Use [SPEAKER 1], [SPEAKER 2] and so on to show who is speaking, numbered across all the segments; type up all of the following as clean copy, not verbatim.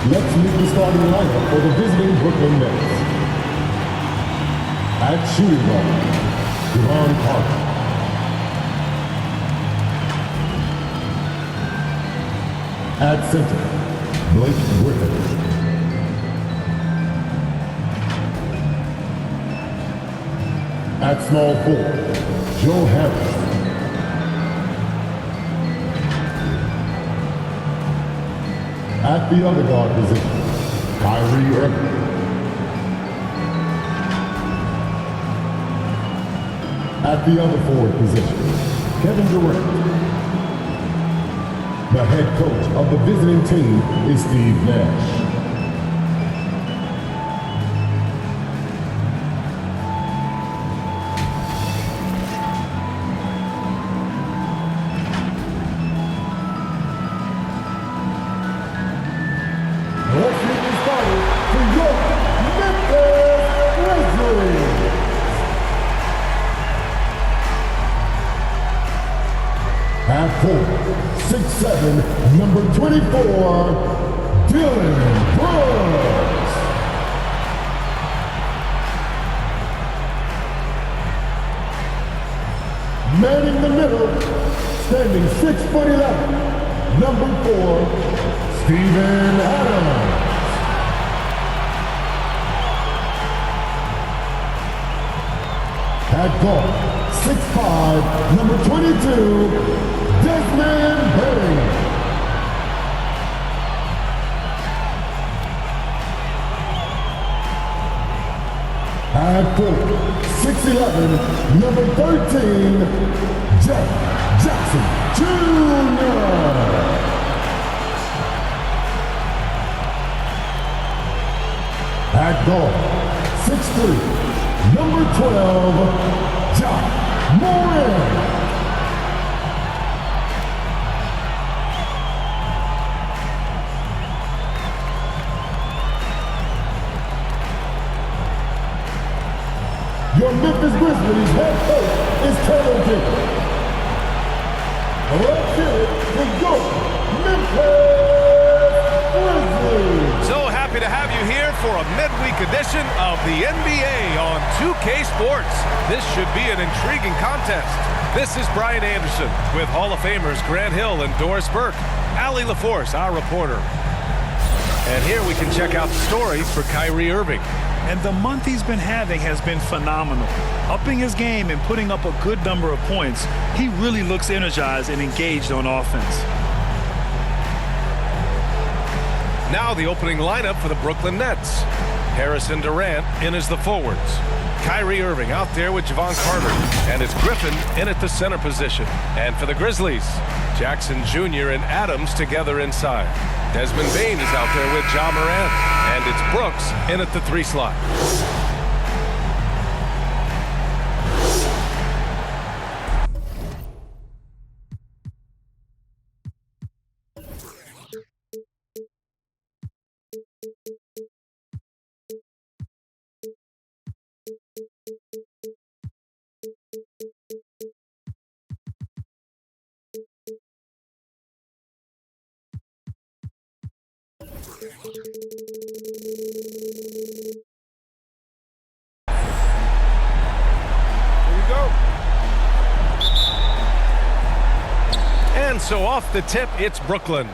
[SPEAKER 1] Let's meet the starting lineup for the visiting Brooklyn Nets. At shooting guard, Javon Carter. At center, Blake Griffin. At small forward, Joe Harris. At the other guard position, Kyrie Irving. At the other forward position, Kevin Durant. The head coach of the visiting team is Steve Nash. Let's get this started for your Memphis Grizzlies. At 4'6'7", number 24, Dylan Brooks. Manning the middle, standing 6'11", number 4, Steven Adams. At guard, 6'5", number 22, Desmond Bain. At forward, 6'11", number 13, Jeff Jackson Jr. At guard, 6'3", number 12, John Moran. Your Memphis Grizzlies head coach is Taylor Dick. Let's hear it for your Memphis Grizzlies.
[SPEAKER 2] So happy to have you here for a midweek edition of the NBA on 2K Sports. This should be an intriguing contest. This is Brian Anderson with Hall of Famers Grant Hill and Doris Burke. Allie LaForce, our reporter. And here we can check out the stories for Kyrie Irving.
[SPEAKER 3] And the month he's been having has been phenomenal. Upping his game and putting up a good number of points, he really looks energized and engaged on offense.
[SPEAKER 2] Now the opening lineup for the Brooklyn Nets. Harrison Durant in as the forwards. Kyrie Irving out there with Javon Carter. And it's Griffin in at the center position. And for the Grizzlies, Jackson Jr. and Adams together inside. Desmond Bain is out there with Ja Morant. And it's Brooks in at the 3 slot. And so off the tip, it's Brooklyn.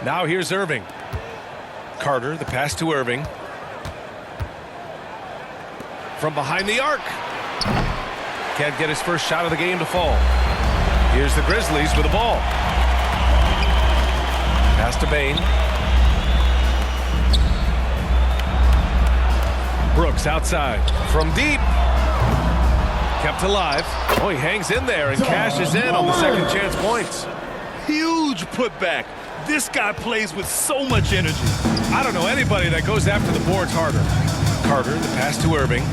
[SPEAKER 2] Now here's Irving. Carter, the pass to Irving. From behind the arc. Can't get his first shot of the game to fall. Here's the Grizzlies with the ball. Pass to Bain. Brooks outside. From deep. Kept alive. Oh, he hangs in there and cashes in on the second chance points.
[SPEAKER 3] Huge putback. This guy plays with so much energy.
[SPEAKER 2] I don't know anybody that goes after the boards harder. Carter, the pass to Irving.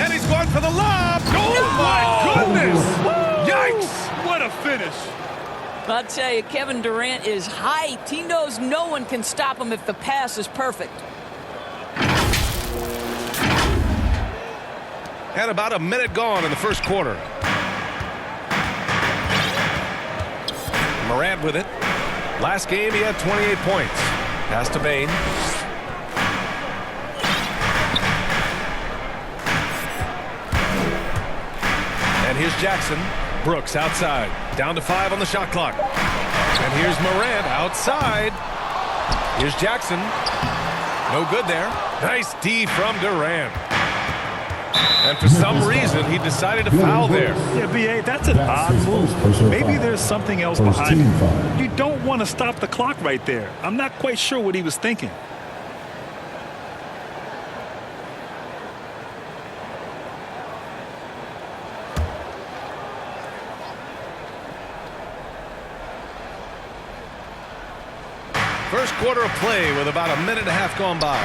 [SPEAKER 2] And he's going for the lob. Oh, my goodness. Yikes.
[SPEAKER 3] What a finish.
[SPEAKER 4] I'll tell you, Kevin Durant is hyped. He knows no one can stop him if the pass is perfect.
[SPEAKER 2] And about a minute gone in the first quarter. Morant with it. Last game he had 28 points. Pass to Bane. And here's Jackson. Brooks outside. Down to 5 on the shot clock. And here's Morant outside. Here's Jackson. No good there. Nice D from Durant. And for some reason, he decided to foul there.
[SPEAKER 3] Yeah, B.A., that's an odd move. Maybe there's something else behind it. You don't want to stop the clock right there. I'm not quite sure what he was thinking.
[SPEAKER 2] First quarter of play with about a minute and a half gone by.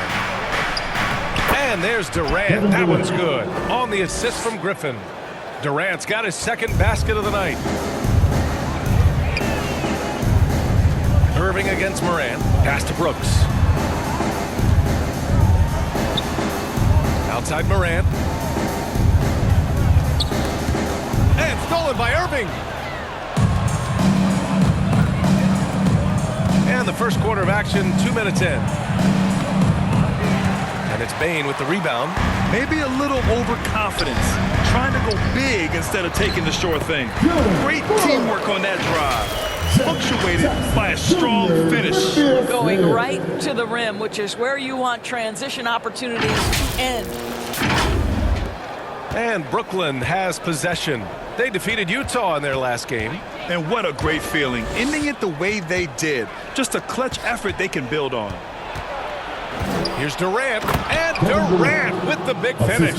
[SPEAKER 2] And there's Durant. That one's good. On the assist from Griffin. Durant's got his second basket of the night. Irving against Morant. Pass to Brooks. Outside Morant. And stolen by Irving. And the first quarter of action, 2 minutes in. And it's Bane with the rebound.
[SPEAKER 3] Maybe a little overconfidence. Trying to go big instead of taking the sure thing. Great teamwork on that drive. Punctuated by a strong finish.
[SPEAKER 4] Going right to the rim, which is where you want transition opportunities to end.
[SPEAKER 2] And Brooklyn has possession. They defeated Utah in their last game.
[SPEAKER 3] And what a great feeling. Ending it the way they did. Just a clutch effort they can build on.
[SPEAKER 2] Here's Durant. And Durant with the big finish.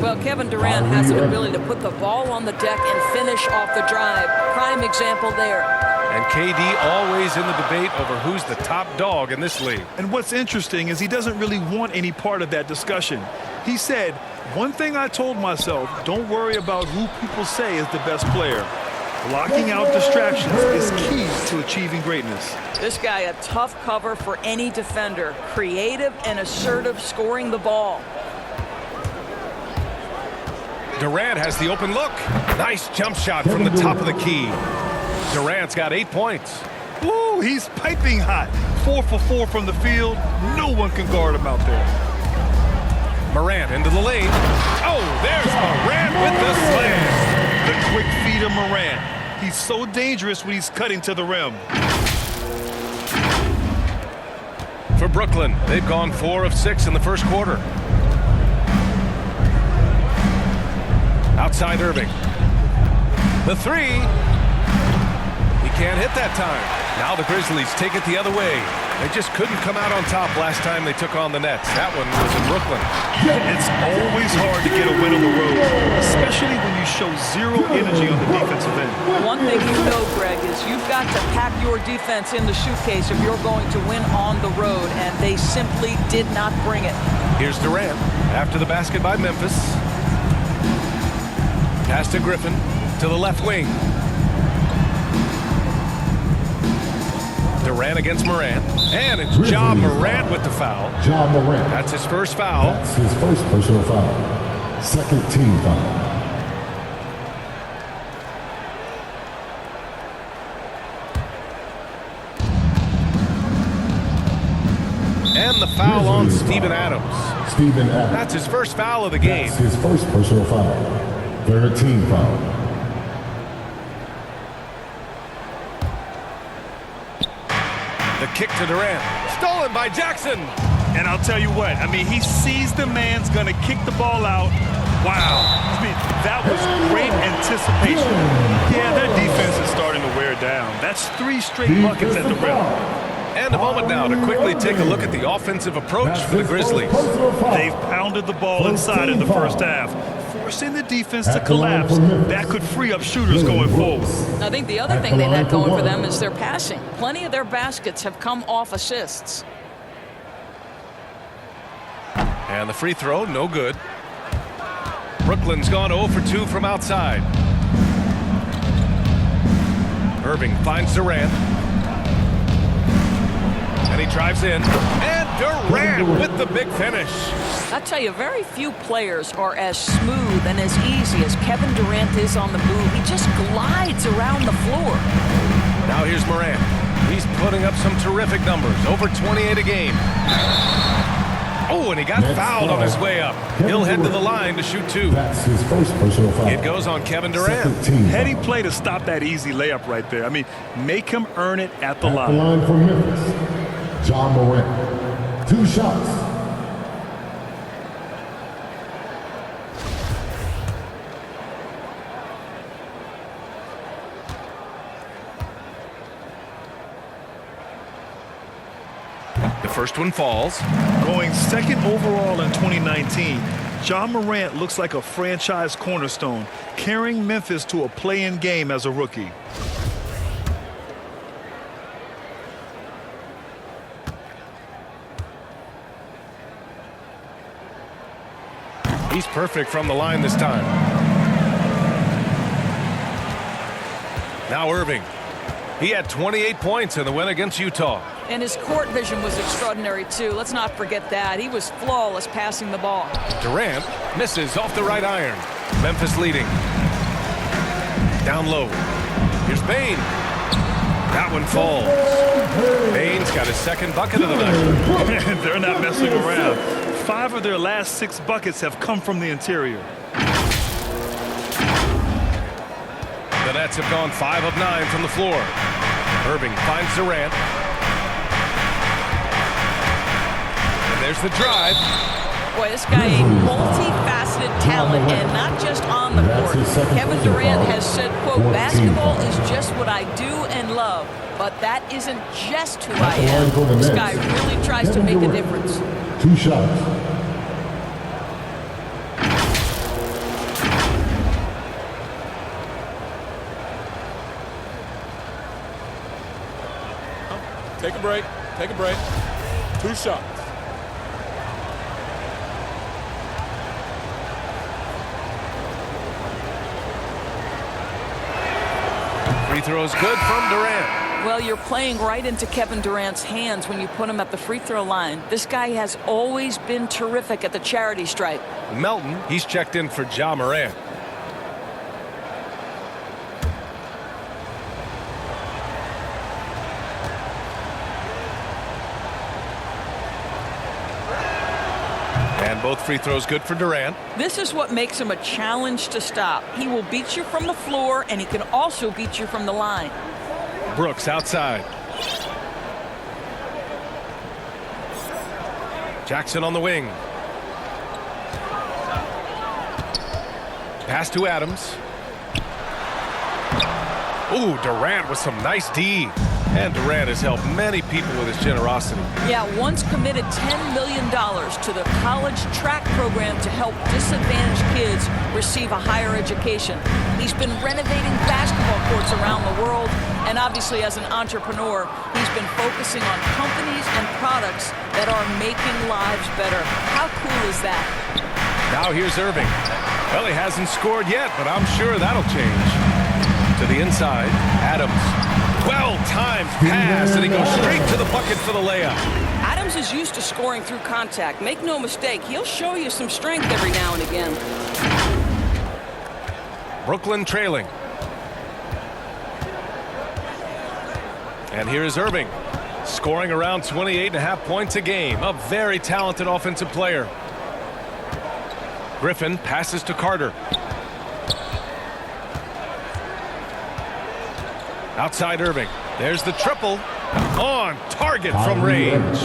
[SPEAKER 4] Well, Kevin Durant has the ability to put the ball on the deck and finish off the drive. Prime example there.
[SPEAKER 2] And KD always in the debate over who's the top dog in this league.
[SPEAKER 3] And what's interesting is he doesn't really want any part of that discussion. He said, one thing I told myself, don't worry about who people say is the best player. Blocking out distractions is key to achieving greatness.
[SPEAKER 4] This guy a tough cover for any defender. Creative and assertive scoring the ball.
[SPEAKER 2] Durant has the open look. Nice jump shot from the top of the key. Durant's got 8 points.
[SPEAKER 3] Ooh, he's piping hot. 4 for 4 from the field. No one can guard him out there.
[SPEAKER 2] Morant into the lane. Oh, there's Morant with the slam.
[SPEAKER 3] The quick feed of Morant. He's so dangerous when he's cutting to the rim.
[SPEAKER 2] For Brooklyn, they've gone 4 of 6 in the first quarter. Outside Irving. The three. He can't hit that time. Now the Grizzlies take it the other way. They just couldn't come out on top last time they took on the Nets. That one was in Brooklyn.
[SPEAKER 3] It's always hard to get a win on the road, especially when you show zero energy on the defensive end.
[SPEAKER 4] One thing you know, Greg, is you've got to pack your defense in the suitcase if you're going to win on the road, and they simply did not bring it.
[SPEAKER 2] Here's Durant after the basket by Memphis. Pass to Griffin to the left wing. Durant against Morant. And it's Ja Morant with the foul.
[SPEAKER 1] Ja Morant.
[SPEAKER 2] That's his first foul.
[SPEAKER 1] That's his first personal foul. Second team foul.
[SPEAKER 2] And the foul on Steven Adams.
[SPEAKER 1] Steven Adams.
[SPEAKER 2] That's his first foul of the game.
[SPEAKER 1] That's his first personal foul. Third team foul.
[SPEAKER 2] The kick to Durant. Stolen by Jackson.
[SPEAKER 3] And I'll tell you what, I mean, he sees the man's going to kick the ball out. Wow. I mean, that was great anticipation. Yeah, their defense is starting to wear down. That's 3 straight buckets at the rim.
[SPEAKER 2] And a moment now to quickly take a look at the offensive approach for the Grizzlies.
[SPEAKER 3] They've pounded the ball inside in the first half, forcing the defense to collapse. That could free up shooters going forward.
[SPEAKER 4] I think the other thing they've had going for them is their passing. Plenty of their baskets have come off assists.
[SPEAKER 2] And the free throw, no good. Brooklyn's gone 0 for 2 from outside. Irving finds Durant. And he drives in. And Durant with the big finish.
[SPEAKER 4] I tell you, very few players are as smooth and as easy as Kevin Durant is on the move. He just glides around the floor.
[SPEAKER 2] Now here's Morant. He's putting up some terrific numbers, over 28 a game. Oh, and he got fouled on his way up. He'll head to the line to shoot 2.
[SPEAKER 1] That's his first personal foul.
[SPEAKER 2] It goes on Kevin Durant.
[SPEAKER 3] Heady play to stop that easy layup right there. I mean, make him earn it at the
[SPEAKER 1] At
[SPEAKER 3] line.
[SPEAKER 1] the line for Memphis, John Morant. 2 shots.
[SPEAKER 2] The first one falls.
[SPEAKER 3] Going second overall in 2019, John Morant looks like a franchise cornerstone, carrying Memphis to a play-in game as a rookie.
[SPEAKER 2] He's perfect from the line this time. Now Irving. He had 28 points in the win against Utah.
[SPEAKER 4] And his court vision was extraordinary, too. Let's not forget that. He was flawless passing the ball.
[SPEAKER 2] Durant misses off the right iron. Memphis leading. Down low. Here's Bane. That one falls. Bane's got his second bucket of the night.
[SPEAKER 3] They're not messing around. 5 of their last 6 buckets have come from the interior.
[SPEAKER 2] The Nets have gone 5 of 9 from the floor. Irving finds Durant. And there's the drive.
[SPEAKER 4] Boy, this guy a multifaceted talent, and not just on the court. Kevin Durant has said, quote, basketball is just what I do and love, but that isn't just who I am. This guy really tries to make a difference.
[SPEAKER 1] 2 shots.
[SPEAKER 5] Take a break. Take a break. 2 shots.
[SPEAKER 2] Free throws good from Durant.
[SPEAKER 4] Well, you're playing right into Kevin Durant's hands when you put him at the free throw line. This guy has always been terrific at the charity stripe.
[SPEAKER 2] Melton, he's checked in for Ja Morant. And both free throws good for Durant.
[SPEAKER 4] This is what makes him a challenge to stop. He will beat you from the floor, and he can also beat you from the line.
[SPEAKER 2] Brooks outside. Jackson on the wing. Pass to Adams. Ooh, Durant with some nice D. And Durant has helped many people with his generosity.
[SPEAKER 4] Yeah, once committed $10 million to the college track program to help disadvantaged kids receive a higher education. He's been renovating basketball courts around the world, and obviously as an entrepreneur, he's been focusing on companies and products that are making lives better. How cool is that?
[SPEAKER 2] Now here's Irving. Well, he hasn't scored yet, but I'm sure that'll change. To the inside, Adams. Well-timed pass, and he goes straight to the bucket for the layup.
[SPEAKER 6] Adams is used to scoring through contact. Make no mistake, he'll show you some strength every now and again.
[SPEAKER 2] Brooklyn trailing. And here is Irving, scoring around 28.5 points a game. A very talented offensive player. Griffin passes to Carter. Outside Irving. There's the triple. On target from range.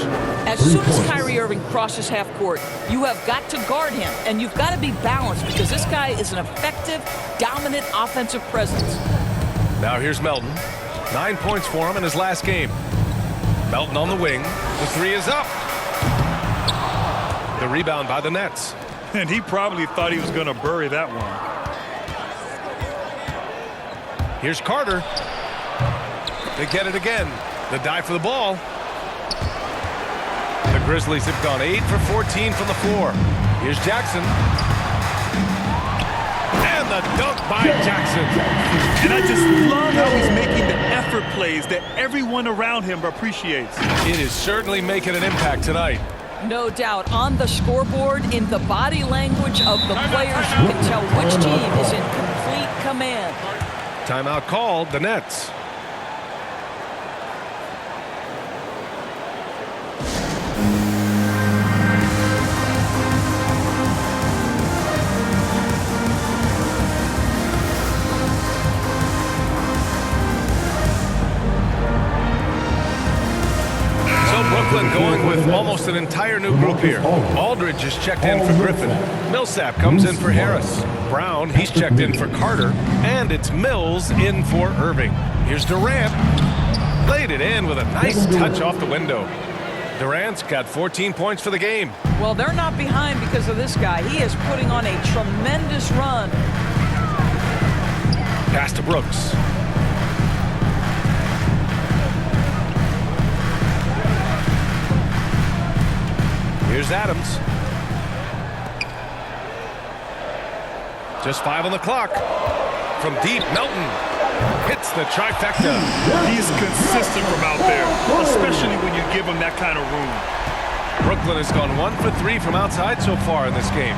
[SPEAKER 4] As soon as Kyrie Irving crosses half court, you have got to guard him, and you've got to be balanced because this guy is an effective, dominant offensive presence.
[SPEAKER 2] Now here's Melton. 9 points for him in his last game. Melton on the wing. The 3 is up. The rebound by the Nets.
[SPEAKER 3] And he probably thought he was going to bury that one.
[SPEAKER 2] Here's Carter. They get it again. The dive for the ball. The Grizzlies have gone 8 for 14 from the floor. Here's Jackson. And the dunk by Jackson.
[SPEAKER 3] And I just love how he's making the effort plays that everyone around him appreciates.
[SPEAKER 2] It is certainly making an impact tonight.
[SPEAKER 4] No doubt. On the scoreboard, in the body language of the players, you can tell which team is in complete command.
[SPEAKER 2] Timeout called, the Nets. Brooklyn going with almost an entire new group here. Aldridge is checked in for Griffin. Millsap comes in for Harris. Brown, he's checked in for Carter. And it's Mills in for Irving. Here's Durant. Laid it in with a nice touch off the window. Durant's got 14 points for the game.
[SPEAKER 4] Well, they're not behind because of this guy. He is putting on a tremendous run.
[SPEAKER 2] Pass to Brooks. Here's Adams. Just 5 on the clock. From deep, Melton hits the trifecta.
[SPEAKER 3] He's consistent from out there, especially when you give him that kind of room.
[SPEAKER 2] Brooklyn has gone 1 for 3 from outside so far in this game.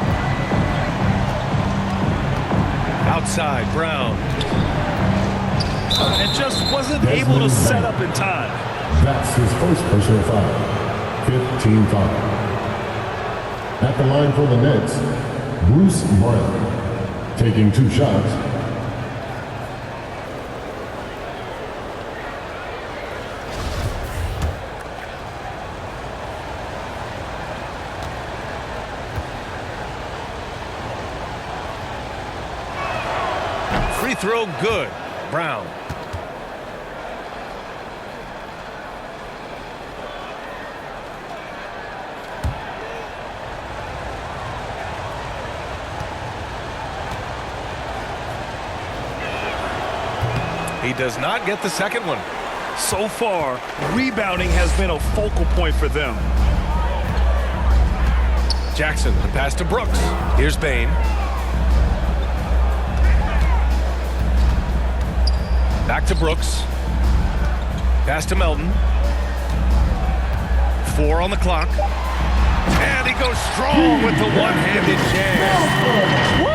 [SPEAKER 2] Outside, Brown.
[SPEAKER 3] And just wasn't able to set up in time.
[SPEAKER 1] That's his first personal foul. 15 foul. At the line for the Nets, Bruce Brown, taking 2 shots.
[SPEAKER 2] Free throw good. Brown. He does not get the second one.
[SPEAKER 3] So far, rebounding has been a focal point for them.
[SPEAKER 2] Jackson, the pass to Brooks. Here's Bane. Back to Brooks. Pass to Melton. 4 on the clock. And he goes strong with the one-handed jam.
[SPEAKER 3] Woo!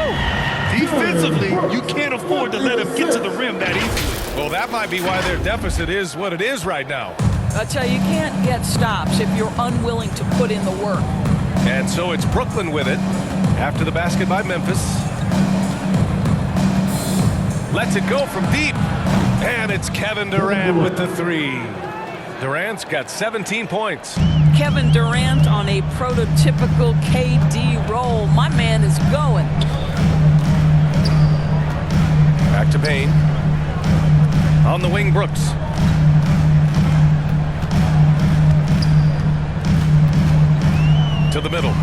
[SPEAKER 3] Defensively, you can't afford to let him get to the rim that easily.
[SPEAKER 2] Well, that might be why their deficit is what it is right now.
[SPEAKER 4] I tell you, you can't get stops if you're unwilling to put in the work.
[SPEAKER 2] And so it's Brooklyn with it after the basket by Memphis. Lets it go from deep. And it's Kevin Durant with the 3. Durant's got 17 points.
[SPEAKER 4] Kevin Durant on a prototypical KD roll. My man is going.
[SPEAKER 2] Back to Bane. On the wing, Brooks. To the middle.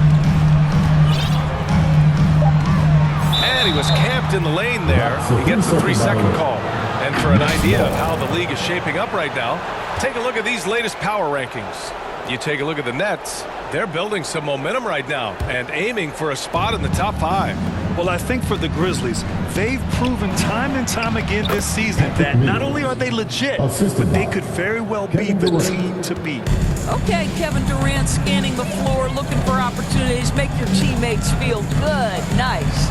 [SPEAKER 2] And he was camped in the lane there. He gets the 3-second call. And for an idea of how the league is shaping up right now, take a look at these latest power rankings. You take a look at the Nets. They're building some momentum right now and aiming for a spot in the top 5.
[SPEAKER 3] Well, I think for the Grizzlies, they've proven time and time again this season that not only are they legit, but they could very well be the team to beat.
[SPEAKER 4] Okay, Kevin Durant scanning the floor, looking for opportunities. Make your teammates feel good. Nice.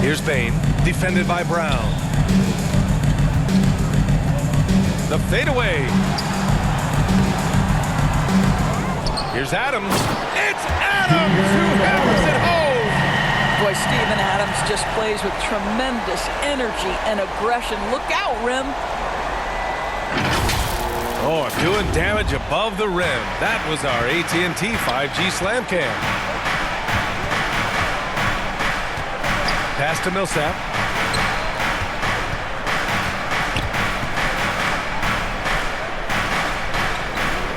[SPEAKER 2] Here's Bane, defended by Brown. The fadeaway. Here's Adams. It's Adams who hammers it home.
[SPEAKER 4] Boy, Steven Adams just plays with tremendous energy and aggression. Look out, rim.
[SPEAKER 2] Oh, doing damage above the rim. That was our AT&T 5G slam cam. Pass to Millsap.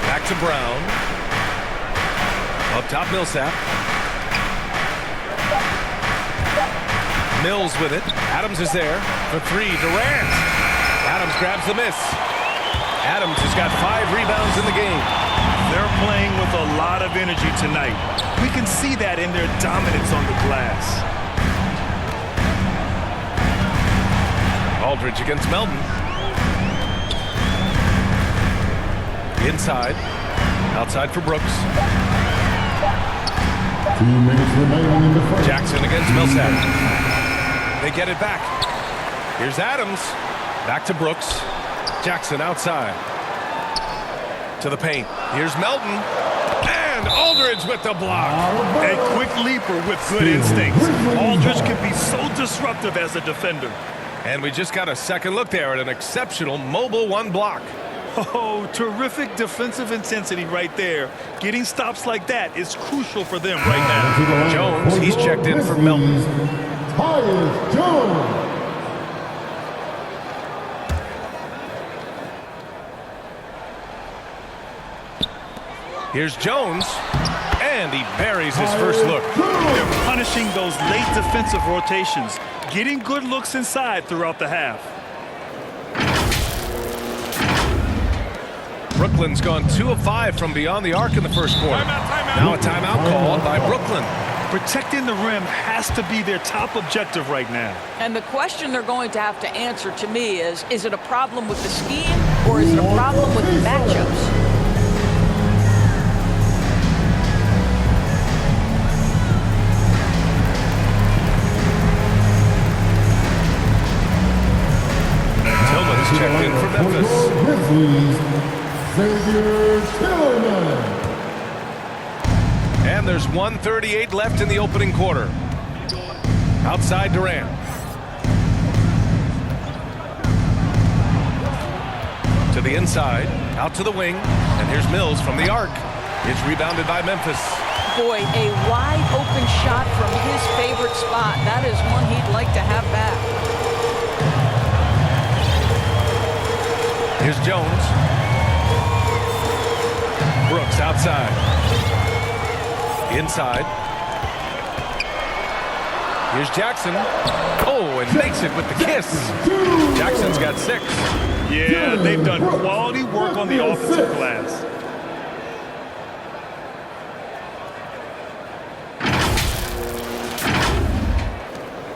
[SPEAKER 2] Back to Brown. Up top, Millsap. Mills with it. Adams is there for 3. Durant. Adams grabs the miss. Adams has got 5 rebounds in the game.
[SPEAKER 3] They're playing with a lot of energy tonight. We can see that in their dominance on the glass. Aldridge against Melton.
[SPEAKER 2] Inside. Outside for Brooks.
[SPEAKER 1] 2 minutes remaining in the first.
[SPEAKER 2] Jackson against Millsap. They get it back. Here's Adams. Back to Brooks. Jackson outside. To the paint. Here's Melton. And Aldridge with the block.
[SPEAKER 3] A quick leaper with good instincts. Aldridge can be so disruptive as a defender.
[SPEAKER 2] And we just got a second look there at an exceptional mobile one block.
[SPEAKER 3] Oh, terrific defensive intensity right there. Getting stops like that is crucial for them right now.
[SPEAKER 2] Jones, he's checked in for Melton.
[SPEAKER 1] Tyus Jones.
[SPEAKER 2] Here's Jones, and he buries his first look.
[SPEAKER 3] They're punishing those late defensive rotations, getting good looks inside throughout the half.
[SPEAKER 2] Brooklyn's gone 2 of 5 from beyond the arc in the first quarter. Now a timeout called by Brooklyn.
[SPEAKER 3] Protecting the rim has to be their top objective right now.
[SPEAKER 4] And the question they're going to have to answer to me is it a problem with the scheme or is it a problem with the matchups?
[SPEAKER 2] Tillman's checked in for Memphis.
[SPEAKER 1] Grizzlies, Xavier Tillman.
[SPEAKER 2] And there's 1:38 left in the opening quarter. Outside Durant. To the inside, out to the wing, and here's Mills from the arc. It's rebounded by Memphis.
[SPEAKER 4] Boy, a wide open shot from his favorite spot. That is one he'd like to have back.
[SPEAKER 2] Here's Jones. Brooks outside. Inside. Here's Jackson. Oh, and makes it with the kiss. Jackson's got 6.
[SPEAKER 3] Yeah, they've done quality work on the offensive glass.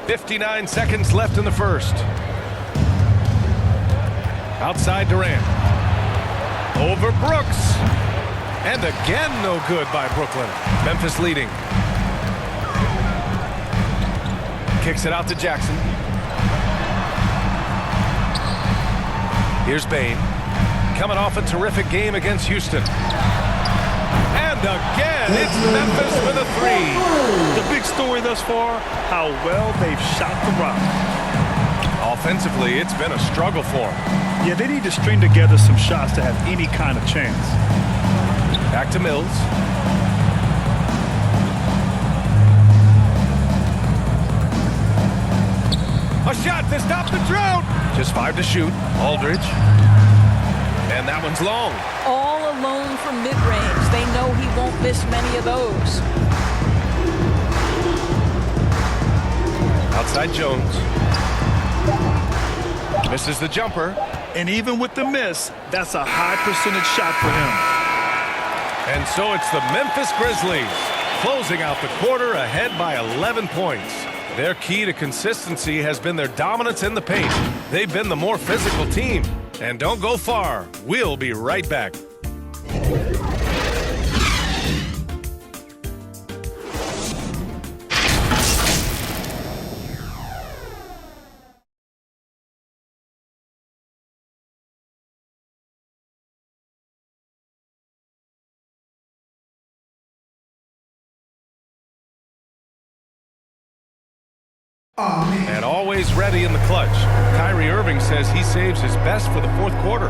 [SPEAKER 2] .59 seconds left in the first. Outside Durant. Over Brooks. And again, no good by Brooklyn. Memphis leading. Kicks it out to Jackson. Here's Bane. Coming off a terrific game against Houston. And again, it's Memphis with a 3.
[SPEAKER 3] The big story thus far, how well they've shot the rock.
[SPEAKER 2] Offensively, it's been a struggle for them.
[SPEAKER 3] Yeah, they need to string together some shots to have any kind of chance.
[SPEAKER 2] Back to Mills. A shot to stop the drought. Just 5 to shoot. Aldridge. And that one's long.
[SPEAKER 4] All alone from mid-range. They know he won't miss many of those.
[SPEAKER 2] Outside Jones. Misses the jumper.
[SPEAKER 3] And even with the miss, that's a high percentage shot for him.
[SPEAKER 2] And so it's the Memphis Grizzlies closing out the quarter ahead by 11 points. Their key to consistency has been their dominance in the paint. They've been the more physical team. And don't go far. We'll be right back. And always ready in the clutch. Kyrie Irving says he saves his best for the fourth quarter.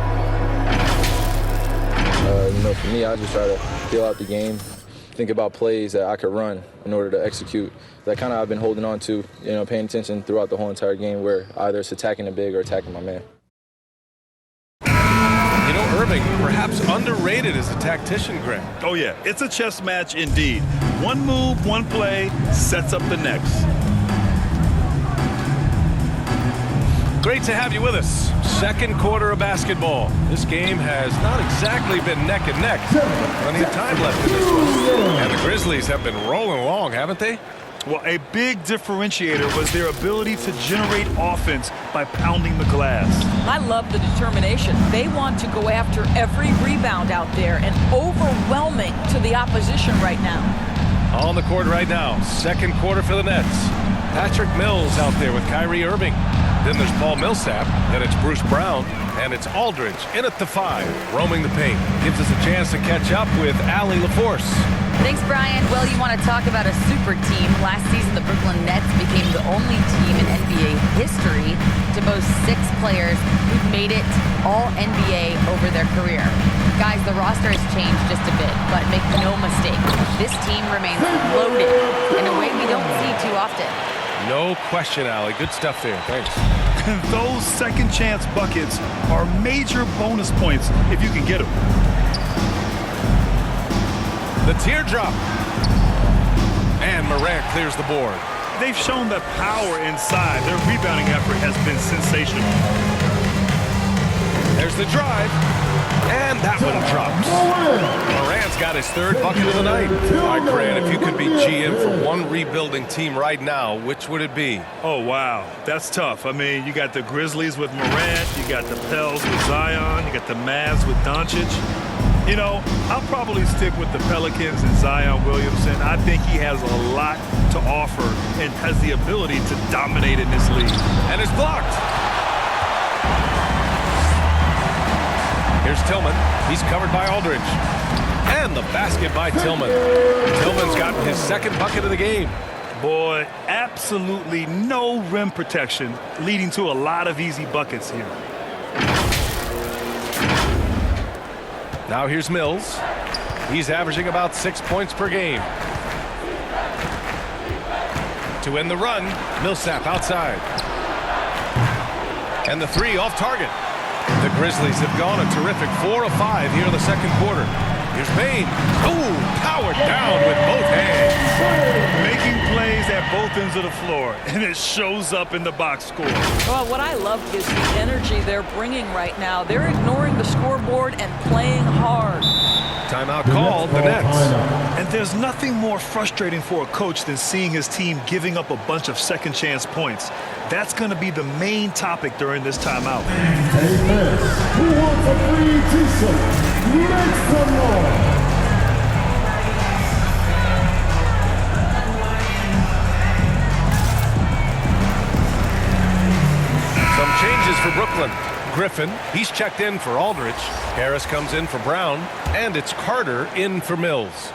[SPEAKER 7] For me, I just try to feel out the game, think about plays that I could run in order to execute. That kind of I've been holding on to, paying attention throughout the whole entire game where either it's attacking the big or attacking my man.
[SPEAKER 2] Irving, perhaps underrated as a tactician, Greg.
[SPEAKER 3] Oh, yeah. It's a chess match indeed. One move, one play sets up the next.
[SPEAKER 2] Great to have you with us. Second quarter of basketball. This game has not exactly been neck and neck, but plenty of time left in this one. And the Grizzlies have been rolling along, haven't they?
[SPEAKER 3] Well, a big differentiator was their ability to generate offense by by pounding the glass.
[SPEAKER 4] I love the determination. They want to go after every rebound out there and overwhelming to the opposition right now.
[SPEAKER 2] On the court right now, second quarter for the Nets. Patrick Mills out there with Kyrie Irving. Then there's Paul Millsap, then it's Bruce Brown, and it's Aldridge in at the 5, roaming the paint. Gives us a chance to catch up with Allie LaForce.
[SPEAKER 8] Thanks, Brian. Well, you want to talk about a super team. Last season, the Brooklyn Nets became the only team in NBA history to boast 6 players who've made it all NBA over their career. Guys, the roster has changed just a bit, but make no mistake, this team remains loaded in a way we don't see too often.
[SPEAKER 2] No question, Allie. Good stuff there. Thanks.
[SPEAKER 3] Those second chance buckets are major bonus points if you can get them.
[SPEAKER 2] The teardrop. And Morant clears the board.
[SPEAKER 3] They've shown that power inside. Their rebounding effort has been sensational.
[SPEAKER 2] There's the drive. And that one drops. Morant's got his 3rd bucket of the night. All right, Grant, if you could be GM for one rebuilding team right now, which would it be?
[SPEAKER 3] Oh, wow. That's tough. I mean, you got the Grizzlies with Morant. You got the Pels with Zion. You got the Mavs with Doncic. You know, I'll probably stick with the Pelicans and Zion Williamson. I think he has a lot to offer and has the ability to dominate in this league.
[SPEAKER 2] And it's blocked. Here's Tillman. He's covered by Aldridge. And the basket by Tillman. Tillman's gotten his 2nd bucket of the game.
[SPEAKER 3] Boy, absolutely no rim protection, leading to a lot of easy buckets here.
[SPEAKER 2] Now here's Mills. He's averaging about 6 points per game. To end the run, Millsap outside. And the 3 off target. The Grizzlies have gone a terrific 4 of 5 here in the second quarter. Here's Payne. Ooh, powered down with both hands.
[SPEAKER 3] Making plays at both ends of the floor, and it shows up in the box score.
[SPEAKER 4] Well, what I love is the energy they're bringing right now. They're ignoring the scoreboard and playing hard.
[SPEAKER 2] Timeout called, the Nets.
[SPEAKER 3] And there's nothing more frustrating for a coach than seeing his team giving up a bunch of second chance points. That's going to be the main topic during this timeout.
[SPEAKER 1] Amen. Who wants a free t-shirt? Make some noise.
[SPEAKER 2] Some changes for Brooklyn. Griffin, he's checked in for Aldridge. Harris comes in for Brown. And it's Carter in for Mills.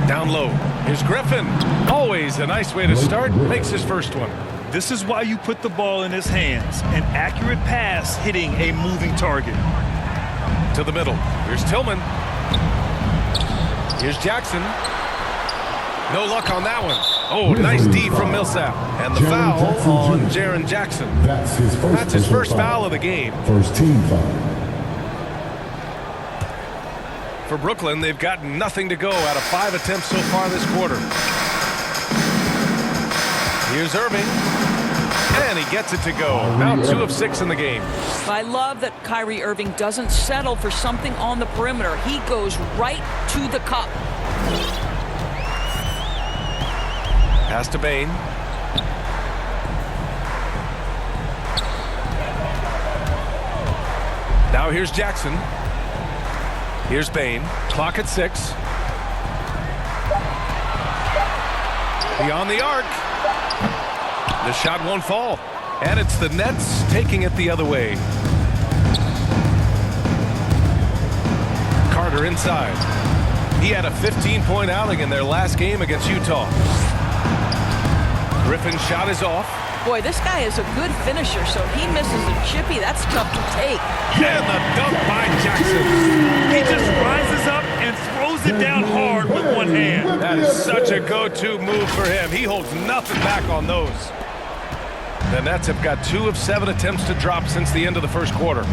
[SPEAKER 2] Down low. Here's Griffin. Always a nice way to start. Makes his first one.
[SPEAKER 3] This is why you put the ball in his hands. An accurate pass hitting a moving target.
[SPEAKER 2] To the middle. Here's Tillman. Here's Jackson. No luck on that one. Oh, nice D from Millsap. And the foul on Jaren Jackson.
[SPEAKER 1] That's his first
[SPEAKER 2] foul of the game.
[SPEAKER 1] First team foul.
[SPEAKER 2] For Brooklyn, they've got nothing to go out of 5 attempts so far this quarter. Here's Irving. And he gets it to go. Now 2 of 6 in the game.
[SPEAKER 4] I love that Kyrie Irving doesn't settle for something on the perimeter. He goes right to the cup.
[SPEAKER 2] Pass to Bane. Now here's Jackson. Here's Bane. Clock at 6. Beyond the arc. The shot won't fall. And it's the Nets taking it the other way. Carter inside. He had a 15-point outing in their last game against Utah. Griffin's shot is off.
[SPEAKER 4] Boy, this guy is a good finisher, so he misses a chippy. That's tough to take.
[SPEAKER 2] And the dunk by Jackson.
[SPEAKER 3] He just rises up and throws it down hard with one hand.
[SPEAKER 2] That is such a go-to move for him. He holds nothing back on those. The Nets have got 2 of 7 attempts to drop since the end of the first quarter.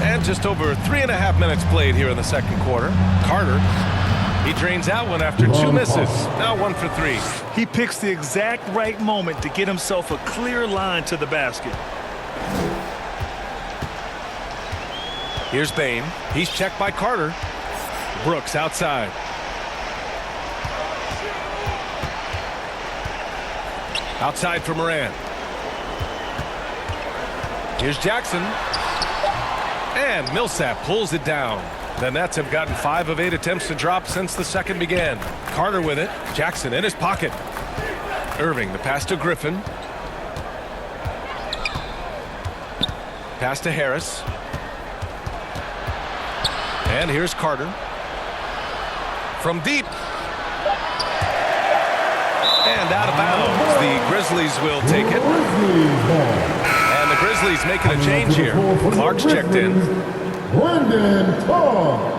[SPEAKER 2] And just over 3.5 minutes played here in the second quarter. Carter, he drains out one after 2 misses. Now 1 for 3.
[SPEAKER 3] He picks the exact right moment to get himself a clear line to the basket.
[SPEAKER 2] Here's Bane. He's checked by Carter. Brooks outside. Outside for Moran. Here's Jackson. And Millsap pulls it down. The Nets have gotten 5 of 8 attempts to drop since the second began. Carter with it. Jackson in his pocket. Irving, the pass to Griffin. Pass to Harris. And here's Carter. From deep. And out of bounds. The Grizzlies will take it. And the Grizzlies making a change here. Clark's checked in.
[SPEAKER 1] Brandon Clark.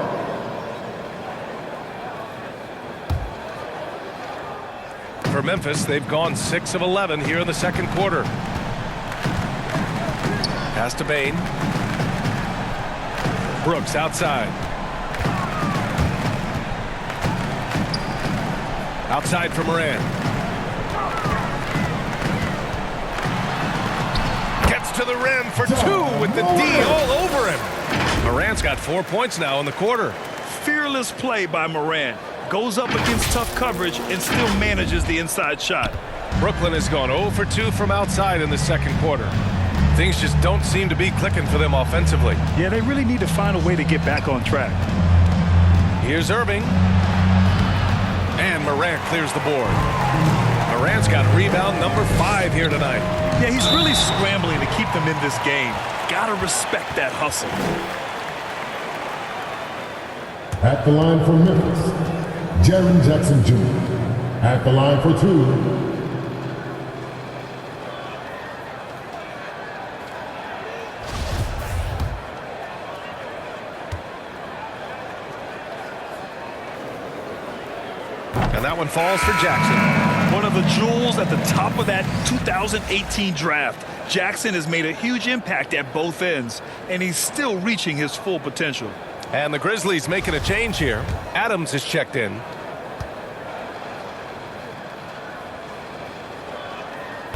[SPEAKER 2] For Memphis, they've gone 6 of 11 here in the second quarter. Pass to Bain. Brooks outside. Outside for Moran. Gets to the rim for 2 with the D all over him. Moran's got 4 points now in the quarter.
[SPEAKER 3] Fearless play by Moran. Goes up against tough coverage and still manages the inside shot.
[SPEAKER 2] Brooklyn has gone 0 for 2 from outside in the second quarter. Things just don't seem to be clicking for them offensively.
[SPEAKER 3] Yeah, they really need to find a way to get back on track.
[SPEAKER 2] Here's Irving. And Moran clears the board. Moran's got rebound number 5 here tonight.
[SPEAKER 3] Yeah, he's really scrambling to keep them in this game. Gotta respect that hustle.
[SPEAKER 1] At the line for Memphis, Jaren Jackson Jr. At the line for 2.
[SPEAKER 2] And that one falls for Jackson.
[SPEAKER 3] One of the jewels at the top of that 2018 draft. Jackson has made a huge impact at both ends, and he's still reaching his full potential.
[SPEAKER 2] And the Grizzlies making a change here. Adams is checked in.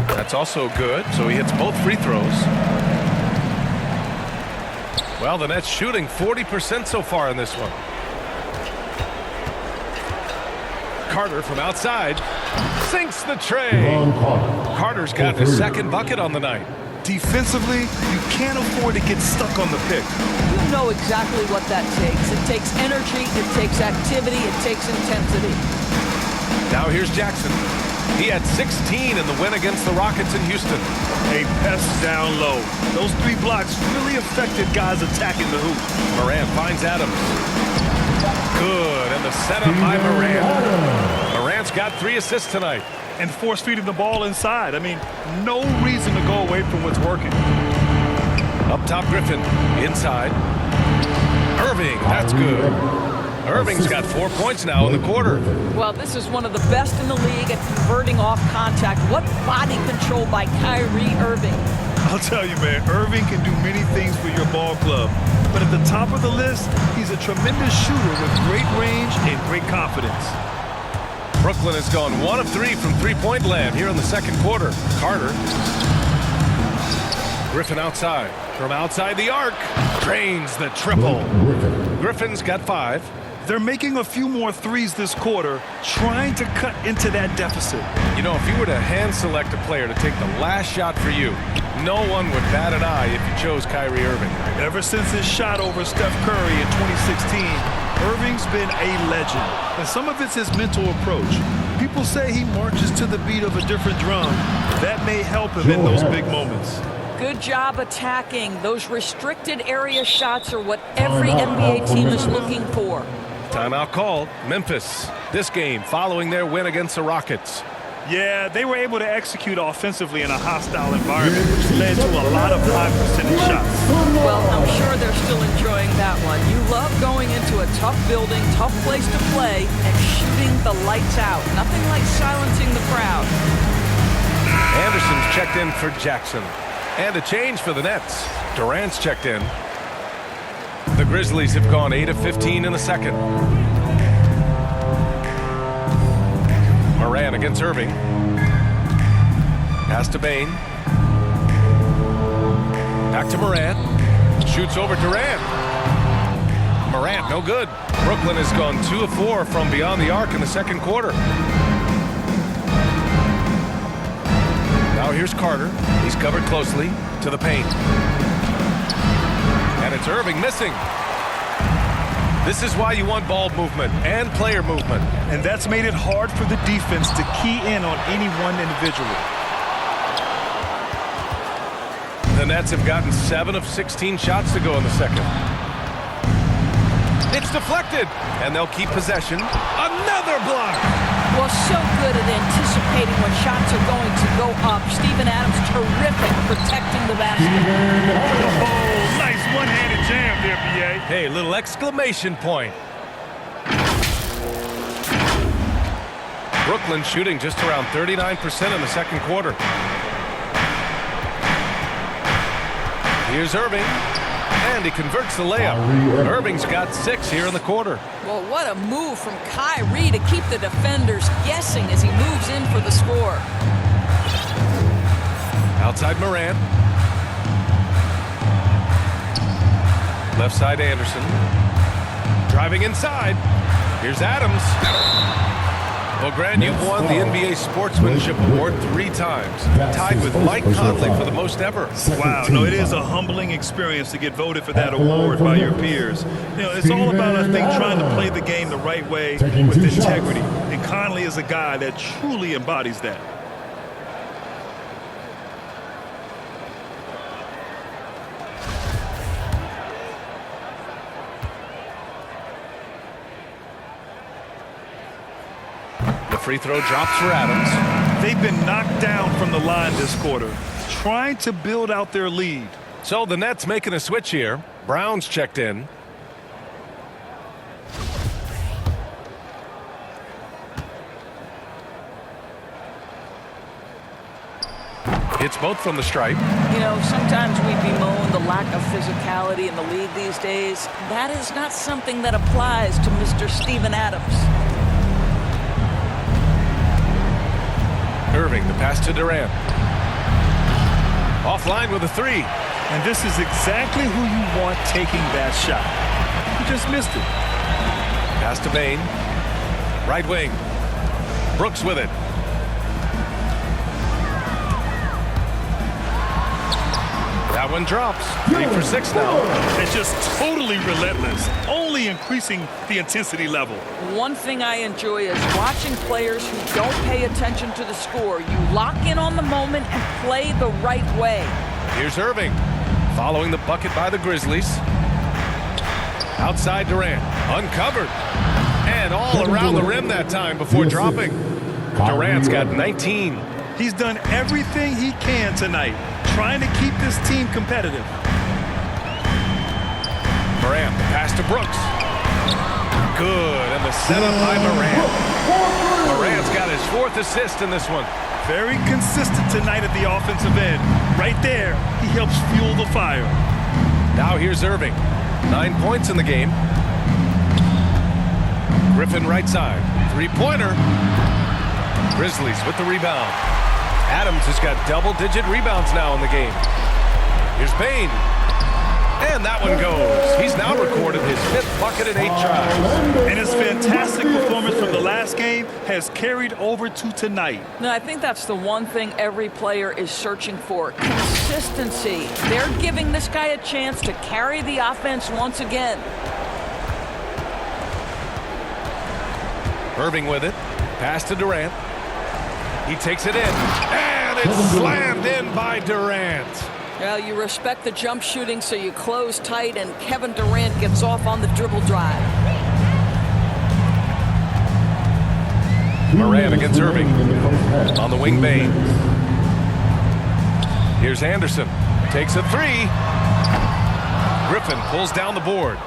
[SPEAKER 2] That's also good, so he hits both free throws. Well, the Nets shooting 40% so far in this one. Carter from outside sinks the tray. Carter's got his second bucket on the night.
[SPEAKER 3] Defensively, you can't afford to get stuck on the pick.
[SPEAKER 4] You know exactly what that takes. It takes energy, it takes activity, it takes intensity.
[SPEAKER 2] Now here's Jackson. He had 16 in the win against the Rockets in Houston.
[SPEAKER 3] A pest down low. Those 3 blocks really affected guys attacking the hoop.
[SPEAKER 2] Moran finds Adams. Good, and the setup by Moran. Moran's got 3 assists tonight.
[SPEAKER 3] And force feeding the ball inside. I mean, no reason to go away from what's working.
[SPEAKER 2] Up top, Griffin. Inside. Irving, that's good. Irving's got 4 points now in the quarter.
[SPEAKER 4] Well, this is one of the best in the league at converting off contact. What body control by Kyrie Irving.
[SPEAKER 3] I'll tell you, man, Irving can do many things for your ball club. But at the top of the list, he's a tremendous shooter with great range and great confidence.
[SPEAKER 2] Brooklyn has gone 1 of 3 from three-point land here in the second quarter. Carter. Griffin outside. From outside the arc. Drains the triple. Griffin's got 5.
[SPEAKER 3] They're making a few more threes this quarter, trying to cut into that deficit.
[SPEAKER 2] You know, if you were to hand select a player to take the last shot for you, no one would bat an eye if you chose Kyrie Irving.
[SPEAKER 3] Ever since his shot over Steph Curry in 2016, Irving's been a legend. And some of it's his mental approach. People say he marches to the beat of a different drum. That may help him in those big moments.
[SPEAKER 4] Good job attacking. Those restricted area shots are what every NBA team is looking for.
[SPEAKER 2] Timeout called. Memphis. This game following their win against the Rockets.
[SPEAKER 3] Yeah, they were able to execute offensively in a hostile environment, which led to a lot of high percentage shots.
[SPEAKER 4] Well, I'm sure they're still enjoying that one. You love going into a tough building, tough place to play, and shooting the lights out. Nothing like silencing the crowd.
[SPEAKER 2] Anderson's checked in for Jackson. And a change for the Nets. Durant's checked in. The Grizzlies have gone 8 of 15 in the second. Moran against Irving. Pass to Bain. Back to Moran. Shoots over Durant. Morant, no good. Brooklyn has gone 2 of 4 from beyond the arc in the second quarter. Now here's Carter. He's covered closely to the paint. And it's Irving missing. This is why you want ball movement and player movement.
[SPEAKER 3] And that's made it hard for the defense to key in on any one individual.
[SPEAKER 2] The Nets have gotten 7 of 16 shots to go in the second. It's deflected, and they'll keep possession. Another block!
[SPEAKER 4] Well, so good at anticipating when shots are going to go up. Steven Adams terrific protecting the basket.
[SPEAKER 3] Oh, nice one-handed jam there, B.A.
[SPEAKER 2] Hey, little exclamation point. Brooklyn shooting just around 39% in the second quarter. Here's Irving, and he converts the layup. Irving's got 6 here in the quarter.
[SPEAKER 4] Well, what a move from Kyrie to keep the defenders guessing as he moves in for the score.
[SPEAKER 2] Outside Morant. Left side Anderson. Driving inside. Here's Adams. Well, Grant, you've won the NBA Sportsmanship Award 3 times. Tied with Mike Conley for the most ever.
[SPEAKER 3] Wow, no, it is a humbling experience to get voted for that award by your peers. You know, it's all about, I think, trying to play the game the right way with integrity. And Conley is a guy that truly embodies that.
[SPEAKER 2] Free throw drops for Adams.
[SPEAKER 3] They've been knocked down from the line this quarter, trying to build out their lead.
[SPEAKER 2] So the Nets making a switch here. Brown's checked in. Hits both from the stripe.
[SPEAKER 4] You know, sometimes we bemoan the lack of physicality in the league these days. That is not something that applies to Mr. Steven Adams.
[SPEAKER 2] Irving, the pass to Durant. Offline with a 3.
[SPEAKER 3] And this is exactly who you want taking that shot. You just missed it.
[SPEAKER 2] Pass to Bain. Right wing. Brooks with it. That one drops. 3 for 6 now.
[SPEAKER 3] It's just totally relentless, only increasing the intensity level.
[SPEAKER 4] One thing I enjoy is watching players who don't pay attention to the score. You lock in on the moment and play the right way.
[SPEAKER 2] Here's Irving, following the bucket by the Grizzlies. Outside Durant, uncovered. And all around the rim that time before dropping. Durant's got 19.
[SPEAKER 3] He's done everything he can tonight, trying to keep this team competitive.
[SPEAKER 2] Morant, the pass to Brooks. Good, and the setup by Morant. Morant's got his 4th assist in this one.
[SPEAKER 3] Very consistent tonight at the offensive end. Right there, he helps fuel the fire.
[SPEAKER 2] Now here's Irving. 9 points in the game. Griffin right side. 3-pointer. Grizzlies with the rebound. Adams has got double-digit rebounds now in the game. Here's Bain. And that one goes. He's now recorded his 5th bucket in 8 tries.
[SPEAKER 3] And his fantastic performance from the last game has carried over to tonight.
[SPEAKER 4] No, I think that's the one thing every player is searching for. Consistency. They're giving this guy a chance to carry the offense once again.
[SPEAKER 2] Irving with it. Pass to Durant. He takes it in. And it's slammed in by Durant.
[SPEAKER 4] Well, you respect the jump shooting, so you close tight, and Kevin Durant gets off on the dribble drive.
[SPEAKER 2] Morant against Irving. On the wing, Bain. Here's Anderson. Takes a 3. Griffin pulls down the board.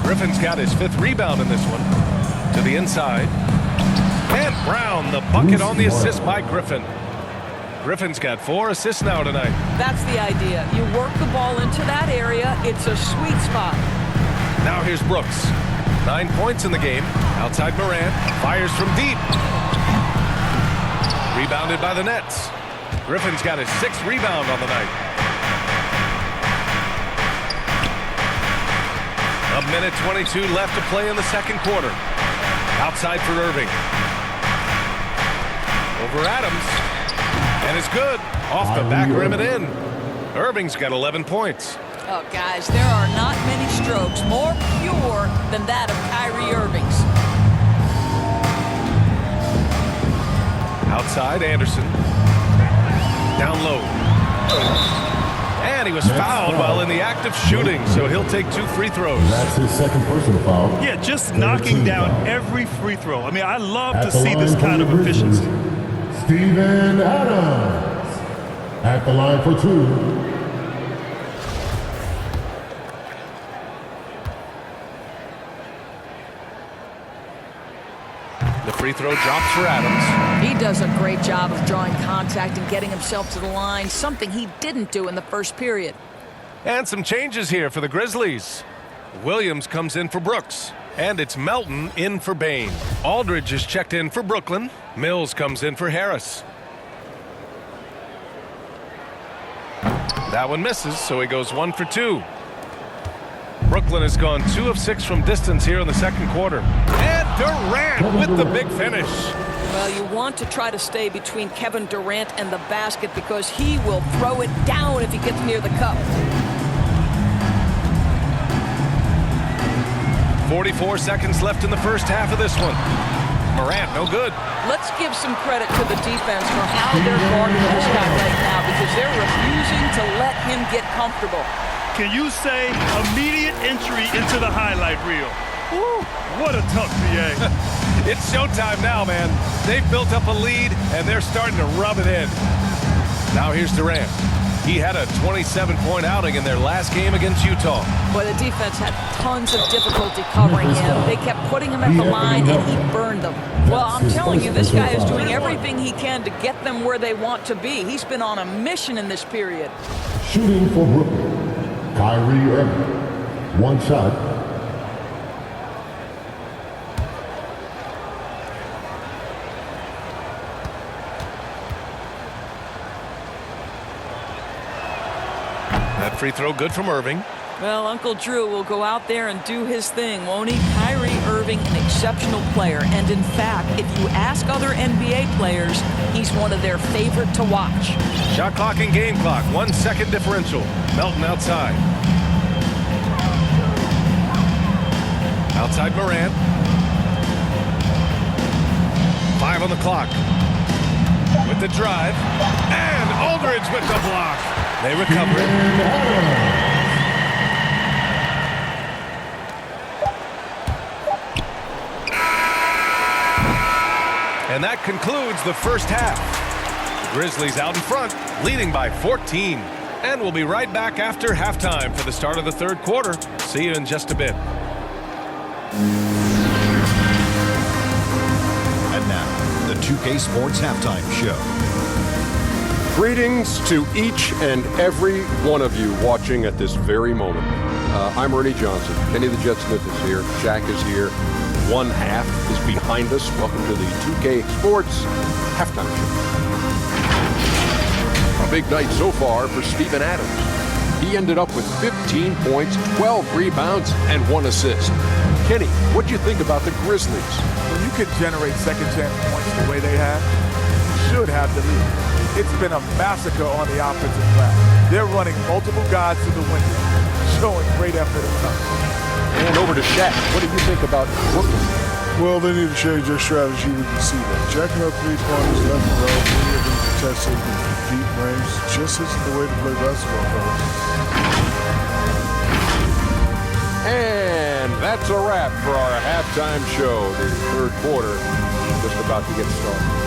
[SPEAKER 2] Griffin's got his 5th rebound in this one. To the inside. And Brown, the bucket on the assist by Griffin. Griffin's got 4 assists now tonight.
[SPEAKER 4] That's the idea. You work the ball into that area. It's a sweet spot.
[SPEAKER 2] Now here's Brooks. 9 points in the game. Outside Morant. Fires from deep. Rebounded by the Nets. Griffin's got his 6th rebound on the night. A minute 22 left to play in the second quarter. Outside for Irving. Over Adams. And it's good. Off the back rim and in. Irving's got 11 points.
[SPEAKER 4] Oh, guys, there are not many strokes more pure than that of Kyrie Irving's.
[SPEAKER 2] Outside, Anderson. Down low. And he was fouled while in the act of shooting, so he'll take 2 free throws.
[SPEAKER 1] That's his second personal foul.
[SPEAKER 3] Yeah, just knocking down
[SPEAKER 1] foul.
[SPEAKER 3] every free throw. I mean, I love
[SPEAKER 1] At
[SPEAKER 3] to
[SPEAKER 1] the
[SPEAKER 3] see this
[SPEAKER 1] line for
[SPEAKER 3] kind
[SPEAKER 1] the
[SPEAKER 3] of efficiency.
[SPEAKER 1] Grizzlies, Steven Adams. At the line for 2.
[SPEAKER 2] The free throw drops for Adams.
[SPEAKER 4] He does a great job of drawing contact and getting himself to the line, something he didn't do in the first period.
[SPEAKER 2] And some changes here for the Grizzlies. Williams comes in for Brooks. And it's Melton in for Bain. Aldridge is checked in for Brooklyn. Mills comes in for Harris. That one misses, so he goes 1 for 2. Brooklyn has gone 2 of 6 from distance here in the second quarter. And Durant with the big finish.
[SPEAKER 4] Well, you want to try to stay between Kevin Durant and the basket because he will throw it down if he gets near the cup.
[SPEAKER 2] 44 seconds left in the first half of this one. Morant, no good.
[SPEAKER 4] Let's give some credit to the defense for how they're guarding this guy right now because they're refusing to let him get comfortable.
[SPEAKER 3] Can you say immediate entry into the highlight reel? Woo, what a tough BA.
[SPEAKER 2] It's showtime now, man. They've built up a lead, and they're starting to rub it in. Now here's Durant. He had a 27-point outing in their last game against Utah.
[SPEAKER 4] But the defense had tons of difficulty covering him. They kept putting him at the line, and he burned them. Well, I'm telling you, this guy is doing everything he can to get them where they want to be. He's been on a mission in this period.
[SPEAKER 1] Shooting for Brooklyn, Kyrie Irving. 1 shot.
[SPEAKER 2] That free throw good from Irving.
[SPEAKER 4] Well, Uncle Drew will go out there and do his thing, won't he? Kyrie Irving, an exceptional player. And in fact, if you ask other NBA players, he's one of their favorite to watch.
[SPEAKER 2] Shot clock and game clock. 1 second differential. Melton outside. Outside Morant. 5 on the clock. With the drive. And Aldridge with the block. They recover it. And that concludes the first half. The Grizzlies out in front, leading by 14. And we'll be right back after halftime for the start of the third quarter. See you in just a bit.
[SPEAKER 9] And now, the 2K Sports Halftime Show.
[SPEAKER 10] Greetings to each and every one of you watching at this very moment. I'm Ernie Johnson. Kenny the Jet Smith is here. Shaq is here. One half is behind us. Welcome to the 2K Sports Halftime Show. A big night so far for Steven Adams. He ended up with 15 points, 12 rebounds, and 1 assist. Kenny, what do you think about the Grizzlies?
[SPEAKER 11] When you can generate second chance points the way they have, you should have the lead. It's been a massacre on the offensive glass. They're running multiple guys to the window, showing great effort at times.
[SPEAKER 10] And over to Shaq. What do you think about Brooklyn?
[SPEAKER 12] Well, they need to change their strategy. We can see that. Jacking up 3-pointers, left and right, many of them contested in deep range. Just isn't the way to play basketball, fellas.
[SPEAKER 10] And that's a wrap for our halftime show. The third quarter just about to get started.